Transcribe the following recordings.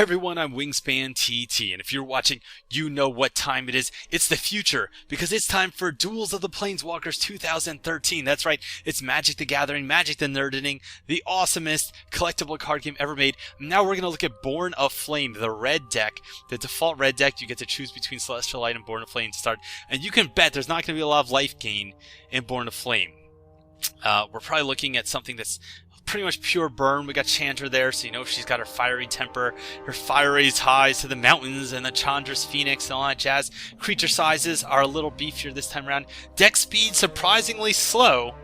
Everyone, I'm Wingspan TT, and if you're watching, you know what time it is. It's the future, because it's time for Duels of the Planeswalkers 2013. That's right, it's Magic the Gathering, Magic the Nerdening, the awesomest collectible card game ever made. Now we're going to look at Born of Flame, the red deck. The default red deck, you get to choose between Celestial Light and Born of Flame to start, and you can bet there's not going to be a lot of life gain in Born of Flame. We're probably looking at something that's pretty much pure burn. We got Chandra there, so you know she's got her fiery temper, her fiery ties to the mountains, and the Chandra's Phoenix and all that jazz. Creature sizes are a little beefier this time around. Deck speed surprisingly slow.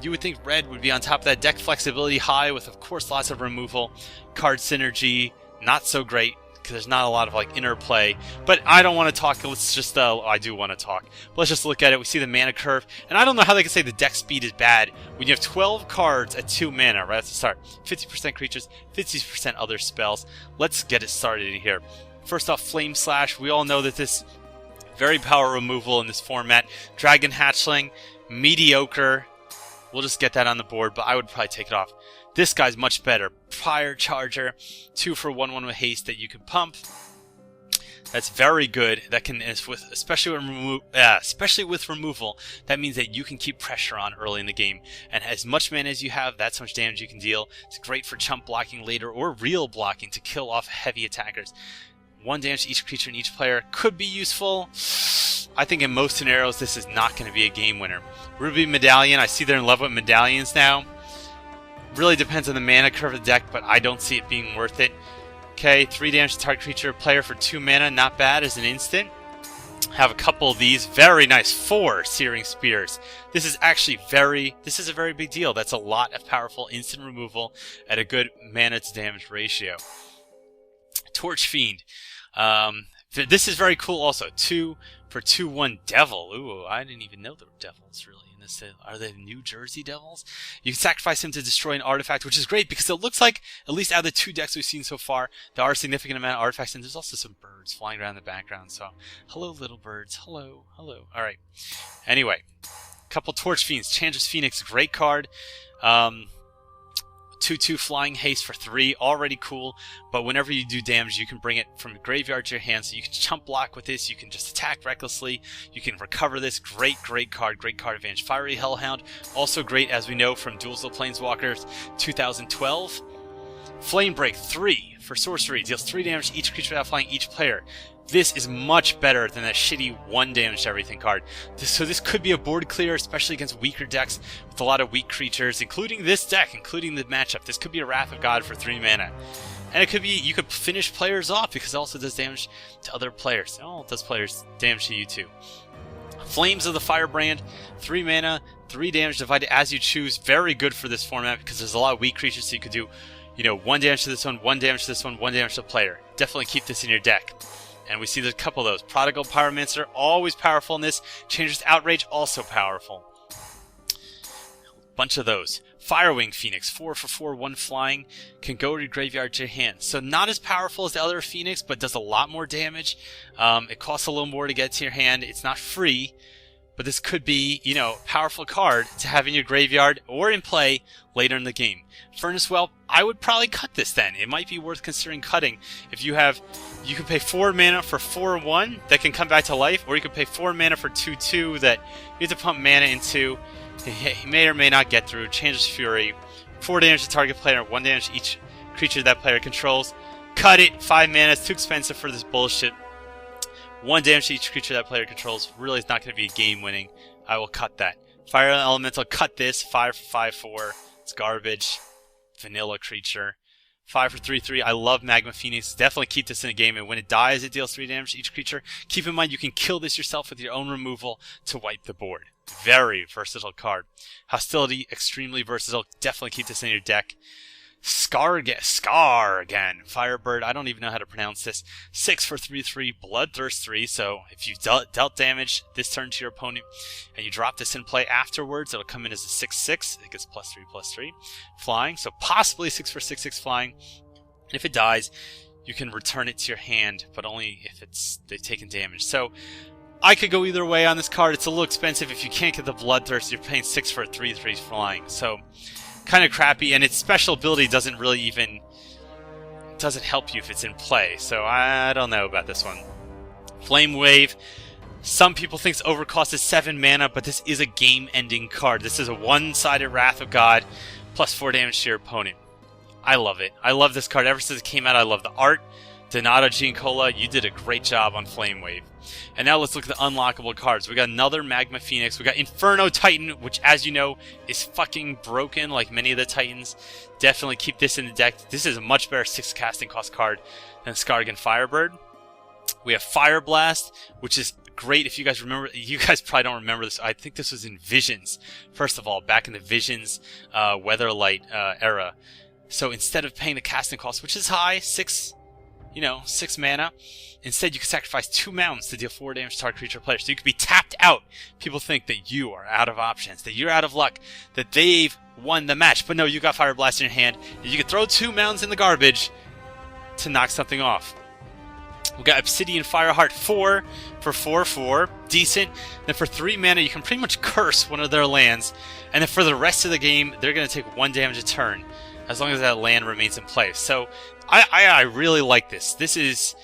You would think red would be on top of that. Deck flexibility high with, of course, lots of removal. Card synergy, not so great, because there's not a lot of interplay. But I don't want to talk. Let's just, I do want to talk. But let's just look at it. We see the mana curve. And I don't know how they can say the deck speed is bad when you have 12 cards at 2 mana, right at the start. 50% creatures, 50% other spells. Let's get it started in here. First off, Flame Slash. We all know that this very power removal in this format. Dragon Hatchling, mediocre. We'll just get that on the board, but I would probably take it off. This guy's much better. Fire Charger, 2 for 1/1 with haste that you can pump. That's very good. That can, especially with removal, that means that you can keep pressure on early in the game. And as much mana as you have, that's how much damage you can deal. It's great for chump blocking later or real blocking to kill off heavy attackers. 1 damage to each creature and each player could be useful. I think in most scenarios this is not going to be a game winner. Ruby Medallion, I see they're in love with medallions now. Really depends on the mana curve of the deck, but I don't see it being worth it. Okay, 3 damage to target creature or player for 2 mana, not bad as an instant. Have a couple of these, very nice. 4 Searing Spears. This is actually this is a very big deal. That's a lot of powerful instant removal at a good mana to damage ratio. Torch Fiend. This is very cool also. 2 for 2/1 Devil. Ooh, I didn't even know there were devils really in this. Are they New Jersey Devils? You can sacrifice him to destroy an artifact, which is great because it looks like, at least out of the 2 decks we've seen so far, there are a significant amount of artifacts, and there's also some birds flying around in the background. So, hello little birds. Hello, hello. Alright. Anyway, couple Torch Fiends. Chandra's Phoenix, great card. 2/2 flying haste for 3, already cool, but whenever you do damage you can bring it from the graveyard to your hand, so you can chump block with this, you can just attack recklessly, you can recover this. Great card advantage. Fiery Hellhound, also great as we know from Duels of Planeswalkers 2012. Flame Break, 3 for sorcery, deals 3 damage to each creature without flying each player. This is much better than that shitty 1 damage to everything card. So this could be a board clear, especially against weaker decks with a lot of weak creatures, including this deck, including the matchup. This could be a Wrath of God for 3 mana. And it could be, you could finish players off because it also does damage to other players. Oh, it does players damage to you too. Flames of the Firebrand, 3 mana, 3 damage divided as you choose. Very good for this format because there's a lot of weak creatures, so you could do, 1 damage to this one, 1 damage to this one, 1 damage to the player. Definitely keep this in your deck. And we see there's a couple of those. Prodigal Pyromancer, always powerful in this. Chandra's Outrage, also powerful. Bunch of those. Firewing Phoenix, 4 for 4, 1 flying. Can go to your graveyard to your hand. So not as powerful as the other Phoenix, but does a lot more damage. It costs a little more to get to your hand. It's not free. But this could be, powerful card to have in your graveyard or in play later in the game. Furnace Whelp, I would probably cut this then. It might be worth considering cutting. If you can pay 4 mana for 4/1 that can come back to life, or you could pay 4 mana for 2/2 that you have to pump mana into. He may or may not get through. Chandra's Fury, 4 damage to target player, 1 damage to each creature that player controls. Cut it, 5 mana, it's too expensive for this bullshit. 1 damage to each creature that player controls. Really, it's not going to be game winning. I will cut that. Fire Elemental, cut this. 5 for 5/4. It's garbage. Vanilla creature. 5 for 3/3. I love Magma Phoenix. Definitely keep this in the game, and when it dies, it deals 3 damage to each creature. Keep in mind, you can kill this yourself with your own removal to wipe the board. Very versatile card. Hostility, extremely versatile. Definitely keep this in your deck. Scar again. Firebird, I don't even know how to pronounce this. 6 for 3/3, Bloodthirst 3. So if you dealt damage this turn to your opponent and you drop this in play afterwards, it'll come in as a 6/6. It gets +3/+3. Flying, so possibly 6 for 6/6 flying. And if it dies, you can return it to your hand, but only if they've taken damage. So I could go either way on this card. It's a little expensive. If you can't get the Bloodthirst, you're paying 6 for a 3/3 flying. So kind of crappy, and its special ability doesn't doesn't help you if it's in play. So I don't know about this one. Flame Wave. Some people think its overcost is 7 mana, but this is a game-ending card. This is a one-sided Wrath of God, plus 4 damage to your opponent. I love it. I love this card. Ever since it came out, I love the art. Donato Giancola, you did a great job on Flame Wave. And now let's look at the unlockable cards. We got another Magma Phoenix. We got Inferno Titan, which, as you know, is fucking broken like many of the Titans. Definitely keep this in the deck. This is a much better 6 casting cost card than Skargan Firebird. We have Fire Blast, which is great. If you guys remember, you guys probably don't remember this. I think this was in Visions. First of all, back in the Visions Weatherlight era. So instead of paying the casting cost, which is high, 6 mana, instead you can sacrifice 2 mountains to deal 4 damage to target creature or player. So you could be tapped out. People think that you are out of options, that you're out of luck, that they've won the match. But no, you got Fire Blast in your hand, and you can throw 2 mountains in the garbage to knock something off. We got Obsidian Fireheart 4 for 4/4, decent. Then for 3 mana, you can pretty much curse one of their lands, and then for the rest of the game, they're going to take 1 damage a turn, as long as that land remains in place. So I really like this. This is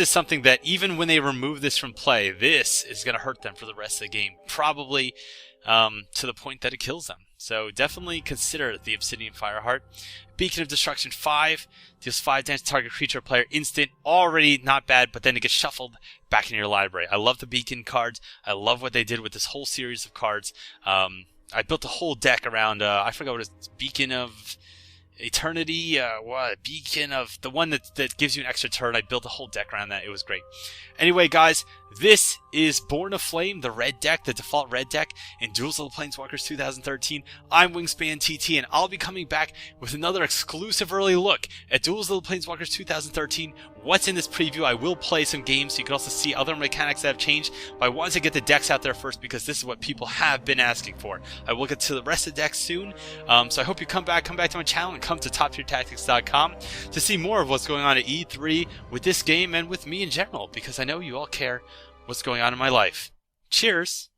something that even when they remove this from play, this is going to hurt them for the rest of the game, probably to the point that it kills them. So definitely consider the Obsidian Fireheart. Beacon of Destruction 5 deals 5 damage to target creature or player instant. Already not bad, but then it gets shuffled back in your library. I love the Beacon cards. I love what they did with this whole series of cards. I built a whole deck around, I forgot what it is, Beacon of Eternity, Beacon of the one that gives you an extra turn. I built a whole deck around that. It was great. Anyway, guys, this is Born of Flame, the red deck, the default red deck in Duels of the Planeswalkers 2013. I'm Wingspan TT, and I'll be coming back with another exclusive early look at Duels of the Planeswalkers 2013. What's in this preview? I will play some games, so you can also see other mechanics that have changed. But I wanted to get the decks out there first because this is what people have been asking for. I will get to the rest of the decks soon, so I hope you come back to my channel and come to TopTierTactics.com to see more of what's going on at E3 with this game and with me in general, because I know you all care what's going on in my life. Cheers!